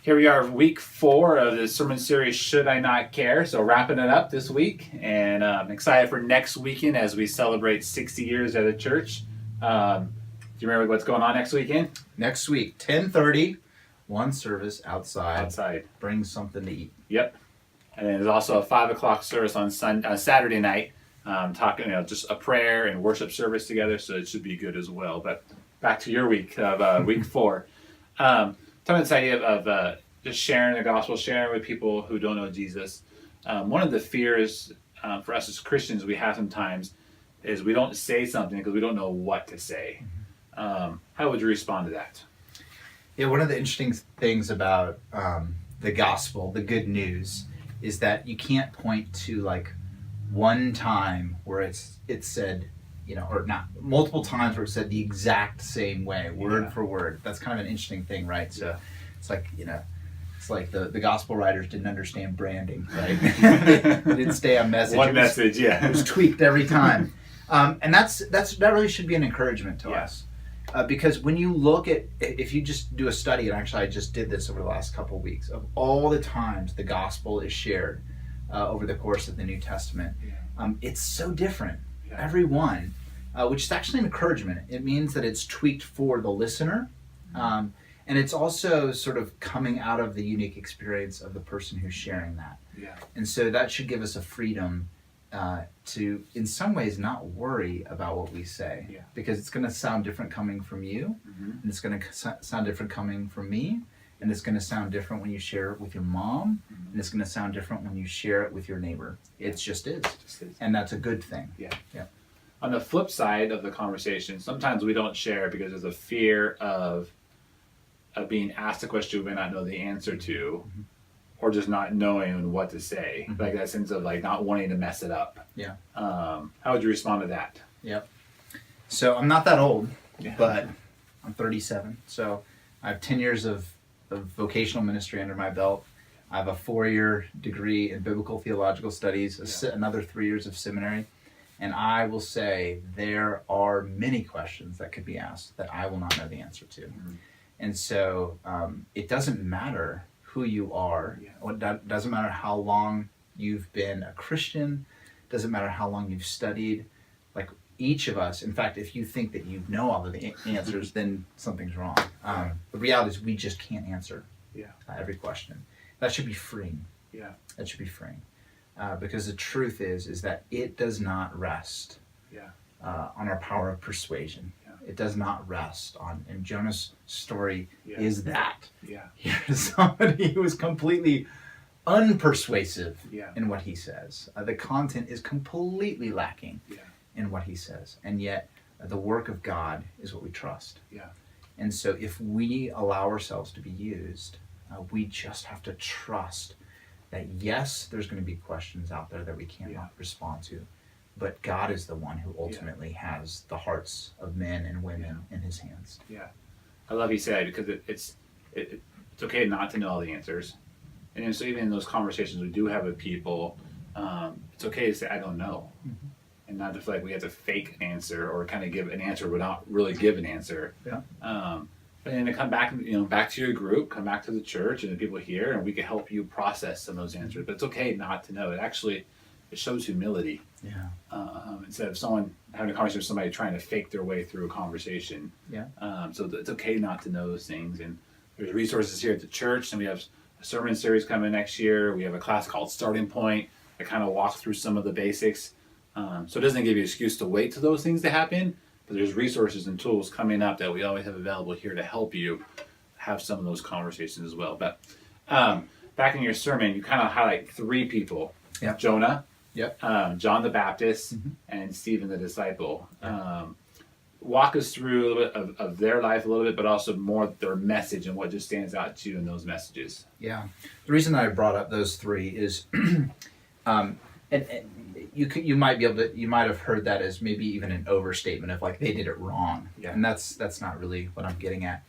Here we are, week 4 of the sermon series, Should I Not Care? So wrapping it up this week, and I'm excited for next weekend as we celebrate 60 years at the church. Do you remember what's going on next weekend? Next week, 10:30, one service outside. Outside. Bring something to eat. Yep. And then there's also a 5 o'clock service on Saturday night, talking, just a prayer and worship service together, so it should be good as well. But back to your week of week 4. Talking about this idea of just sharing the gospel, sharing with people who don't know Jesus. One of the fears for us as Christians we have sometimes is we don't say something because we don't know what to say. How would you respond to that? Yeah, one of the interesting things about the gospel, the good news, is that you can't point to like one time where it's said, or not multiple times where it's said the exact same way, word for word. That's kind of an interesting thing, right? So it's like, it's like the gospel writers didn't understand branding, right? They didn't stay on message. One message, It was tweaked every time. And that really should be an encouragement to us. Because when you look at, if you just do a study, and actually I just did this over the last couple of weeks, of all the times the gospel is shared over the course of the New Testament, it's so different. Every one, which is actually an encouragement. It means that it's tweaked for the listener, and it's also sort of coming out of the unique experience of the person who's sharing that. And so that should give us a freedom to, in some ways, not worry about what we say, because it's going to sound different coming from you, and it's going to sound different coming from me, and it's going to sound different when you share it with your mom, and it's going to sound different when you share it with your neighbor. It just is. And that's a good thing. On the flip side of the conversation, sometimes we don't share because there's a fear of being asked a question we may not know the answer to, or just not knowing what to say, like that sense of like not wanting to mess it up. How would you respond to that? So I'm not that old, but I'm 37. So I have 10 years of vocational ministry under my belt. I have a 4-year degree in biblical theological studies, another 3 years of seminary. And I will say there are many questions that could be asked that I will not know the answer to. And so it doesn't matter who you are. It doesn't matter how long you've been a Christian. Doesn't matter how long you've studied. Like each of us, in fact, if you think that you know all of the answers, then something's wrong. The reality is we just can't answer every question. That should be freeing. That should be freeing. Because the truth is that it does not rest on our power of persuasion. It does not rest on, and Jonah's story is that. Here's somebody who is completely unpersuasive in what he says. The content is completely lacking in what he says. And yet, the work of God is what we trust. And so if we allow ourselves to be used, we just have to trust that yes, there's going to be questions out there that we cannot respond to. But God is the one who ultimately has the hearts of men and women in his hands. I love you say that because it's okay not to know all the answers. And so even in those conversations we do have with people, it's okay to say, I don't know. And not to feel like we have to fake an answer or kind of give an answer but not really give an answer. But then to come back, back to your group, come back to the church and the people here, and we can help you process some of those answers. But it's okay not to know. It shows humility. Instead of someone having a conversation with somebody trying to fake their way through a conversation. So it's okay not to know those things. And there's resources here at the church, and we have a sermon series coming next year. We have a class called Starting Point that kind of walks through some of the basics. So it doesn't give you an excuse to wait till those things to happen, but there's resources and tools coming up that we always have available here to help you have some of those conversations as well. But back in your sermon, you kind of highlight 3 people. Jonah, John the Baptist, and Stephen the disciple. Walk us through a little bit of their life a little bit, but also more their message and what just stands out to you in those messages. The reason I brought up those 3 is, and you might have heard that as maybe even an overstatement of like they did it wrong, and that's not really what I'm getting at.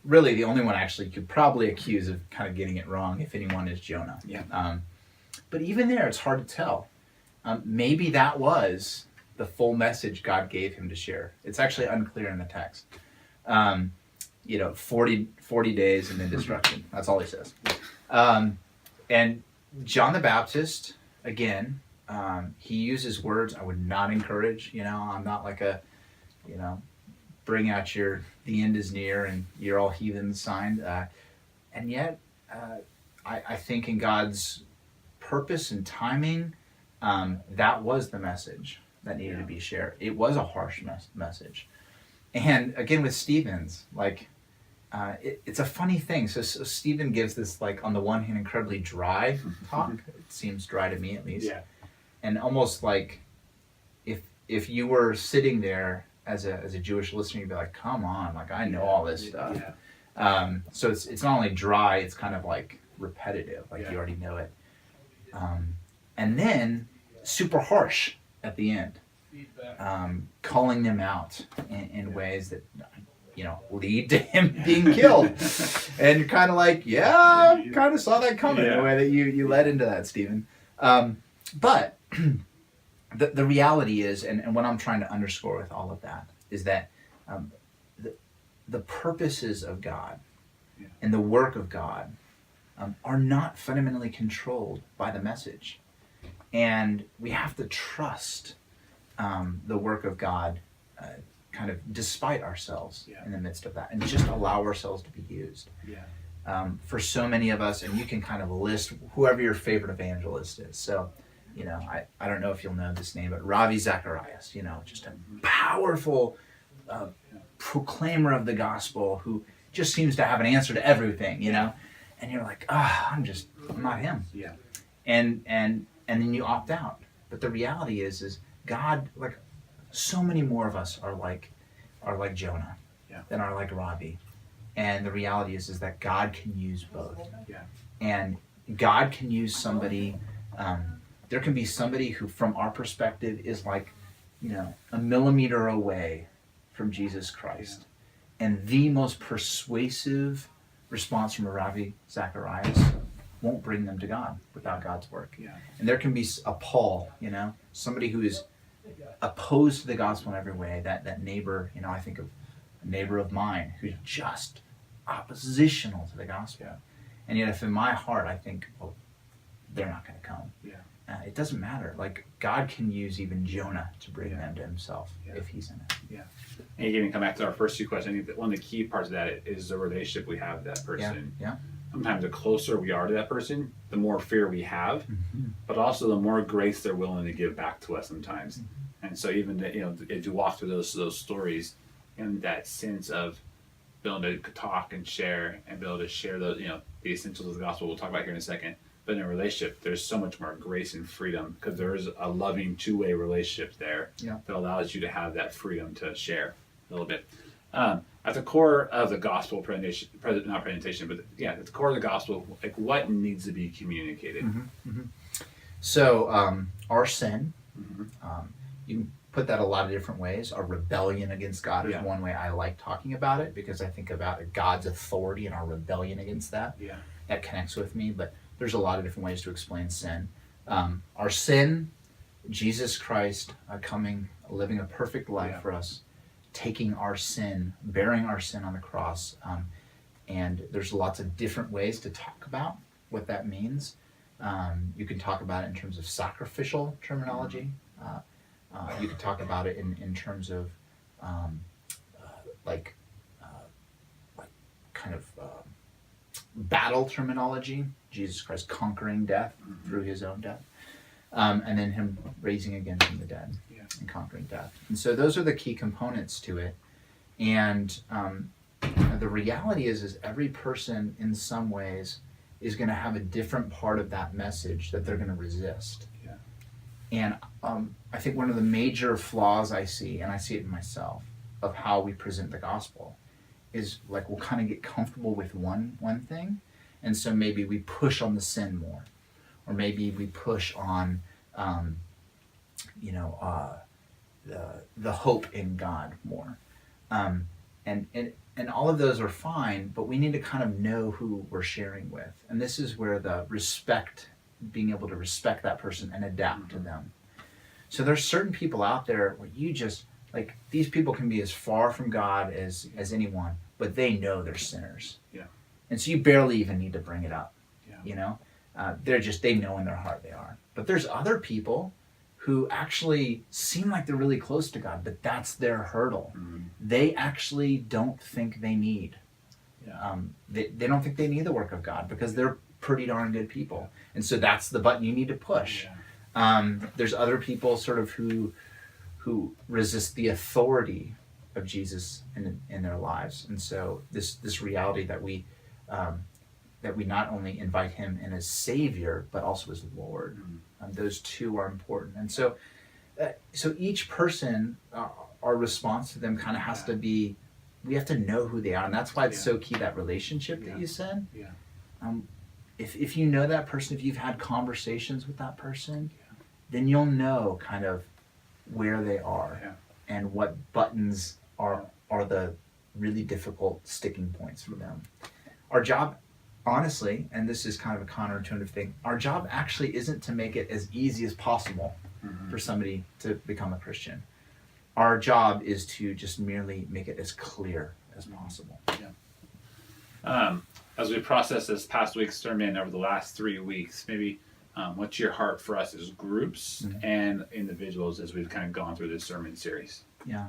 Really, the only one actually could probably accuse of kind of getting it wrong, if anyone, is Jonah. But even there, it's hard to tell. Maybe that was the full message God gave him to share. It's actually unclear in the text. 40 days and then destruction. That's all he says. And John the Baptist, again, he uses words I would not encourage. I'm not like a, bring out the end is near and you're all heathens signed. And yet, I think in God's purpose and timing, that was the message that needed to be shared. It was a harsh message. And again, with Stephen's, it's a funny thing. So Stephen gives this, on the one hand, incredibly dry talk. It seems dry to me, at least. Yeah. And almost like if you were sitting there as a Jewish listener, you'd be like, come on, I know all this stuff. Yeah. So it's not only dry, it's kind of repetitive, you already know it. And then super harsh at the end, calling them out in ways that lead to him being killed. And you're kind of kind of saw that coming, the way that you led into that, Stephen. But the reality is, and what I'm trying to underscore with all of that, is that the purposes of God and the work of God are not fundamentally controlled by the message. And we have to trust the work of God kind of despite ourselves in the midst of that, and just allow ourselves to be used. Yeah. For so many of us, and you can kind of list whoever your favorite evangelist is. So, I don't know if you'll know this name, but Ravi Zacharias, just a powerful proclaimer of the gospel who just seems to have an answer to everything, and you're like, I'm not him. Yeah. And then you opt out. But the reality is God, so many more of us are like Jonah than are like Ravi. And the reality is that God can use both. Yeah. And God can use somebody, there can be somebody who, from our perspective, is a millimeter away from Jesus Christ. And the most persuasive response from a Ravi Zacharias won't bring them to God without God's work. Yeah. And there can be a Paul, somebody who is opposed to the gospel in every way, that neighbor, I think of a neighbor of mine who's just oppositional to the gospel. Yeah. And yet if in my heart I think, they're not going to come. Yeah. It doesn't matter. God can use even Jonah to bring them to himself if he's in it. Yeah. And you can come back to our first two questions. I think that one of the key parts of that is the relationship we have with that person. Yeah. Sometimes the closer we are to that person, the more fear we have, but also the more grace they're willing to give back to us sometimes. And so even that, as you walk through those stories, and that sense of being able to talk and share and be able to share the essentials of the gospel, we'll talk about here in a second. But in a relationship, there's so much more grace and freedom because there is a loving two-way relationship there that allows you to have that freedom to share a little bit. At the core of the gospel presentation, not presentation, but at the core of the gospel, what needs to be communicated? So our sin, you can put that a lot of different ways. Our rebellion against God is one way I like talking about it, because I think about God's authority and our rebellion against that. Yeah. That connects with me, but there's a lot of different ways to explain sin. Our sin, Jesus Christ coming, living a perfect life for us, taking our sin, bearing our sin on the cross. And there's lots of different ways to talk about what that means. You can talk about it in terms of sacrificial terminology. You can talk about it in terms of battle terminology. Jesus Christ conquering death through his own death. And then him raising again from the dead and conquering death. And so those are the key components to it. And the reality is every person in some ways is going to have a different part of that message that they're going to resist. Yeah. And I think one of the major flaws I see, and I see it in myself, of how we present the gospel is we'll kind of get comfortable with one thing. And so maybe we push on the sin more, or maybe we push on, the hope in God more. And all of those are fine, but we need to kind of know who we're sharing with. And this is where the respect, being able to respect that person and adapt to them. So there's certain people out there where you just, these people can be as far from God as anyone, but they know they're sinners. Yeah. And so you barely even need to bring it up. Yeah. You know, they know in their heart they are. But there's other people who actually seem like they're really close to God, but that's their hurdle. Mm-hmm. They actually don't think they need. Yeah. They don't think they need the work of God because they're pretty darn good people. And so that's the button you need to push. Yeah. There's other people sort of who resist the authority of Jesus in their lives. And so this reality that we not only invite him in as Savior, but also as Lord. Those two are important. And so each person, our response to them kind of has to be, we have to know who they are. And that's why it's so key, that relationship that you said. Yeah. If you know that person, if you've had conversations with that person, then you'll know kind of where they are and what buttons are the really difficult sticking points for them. Our job, honestly, and this is kind of a counterintuitive thing, our job actually isn't to make it as easy as possible for somebody to become a Christian. Our job is to just merely make it as clear as possible. As we process this past week's sermon over the last 3 weeks, maybe what's your heart for us as groups and individuals as we've kind of gone through this sermon series? Yeah.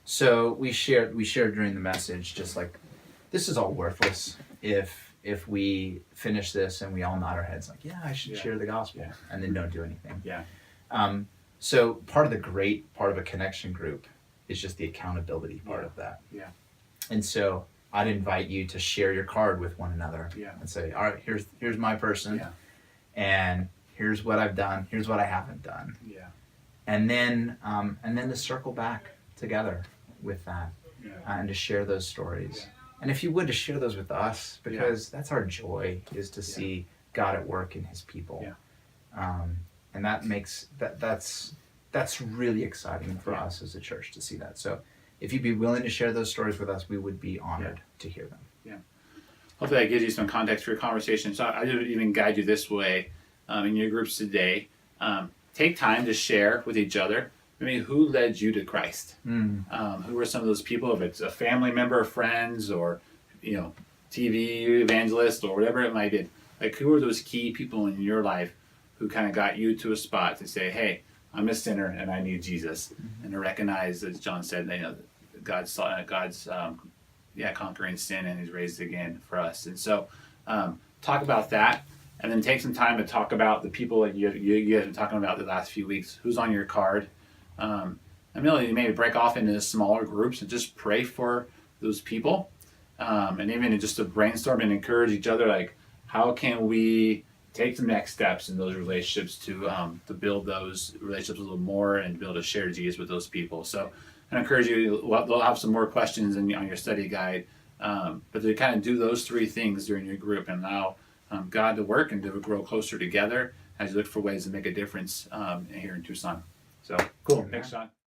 So we shared during the message, just like, this is all worthless if we finish this and we all nod our heads like, yeah, I should share the gospel, and then don't do anything. Yeah. So part of the great part of a connection group is just the accountability part of that. Yeah. And so I'd invite you to share your card with one another and say, all right, here's my person, and here's what I've done, here's what I haven't done. Yeah. And then to circle back together with that and to share those stories. And if you would, to share those with us, because that's our joy, is to see God at work in his people. And that makes that's really exciting for us as a church to see that. So if you'd be willing to share those stories with us, we would be honored to hear them. Yeah. Hopefully that gives you some context for your conversation. So I would even guide you this way in your groups today. Take time to share with each other. I mean, who led you to Christ? Who were some of those people? If it's a family member, friends, or TV evangelist, or whatever it might be. Like, who are those key people in your life who kind of got you to a spot to say, "Hey, I'm a sinner and I need Jesus," and to recognize, as John said, God's conquering sin, and he's raised again for us. And so talk about that, and then take some time to talk about the people that you guys have been talking about the last few weeks. Who's on your card? And really maybe break off into smaller groups and just pray for those people, and even just to brainstorm and encourage each other, like, how can we take the next steps in those relationships to build those relationships a little more and be able to share Jesus with those people. So I encourage you, they'll have some more questions on your study guide, but to kind of do those three things during your group and allow God to work and to grow closer together as you look for ways to make a difference here in Tucson. So cool. Thanks, Sean.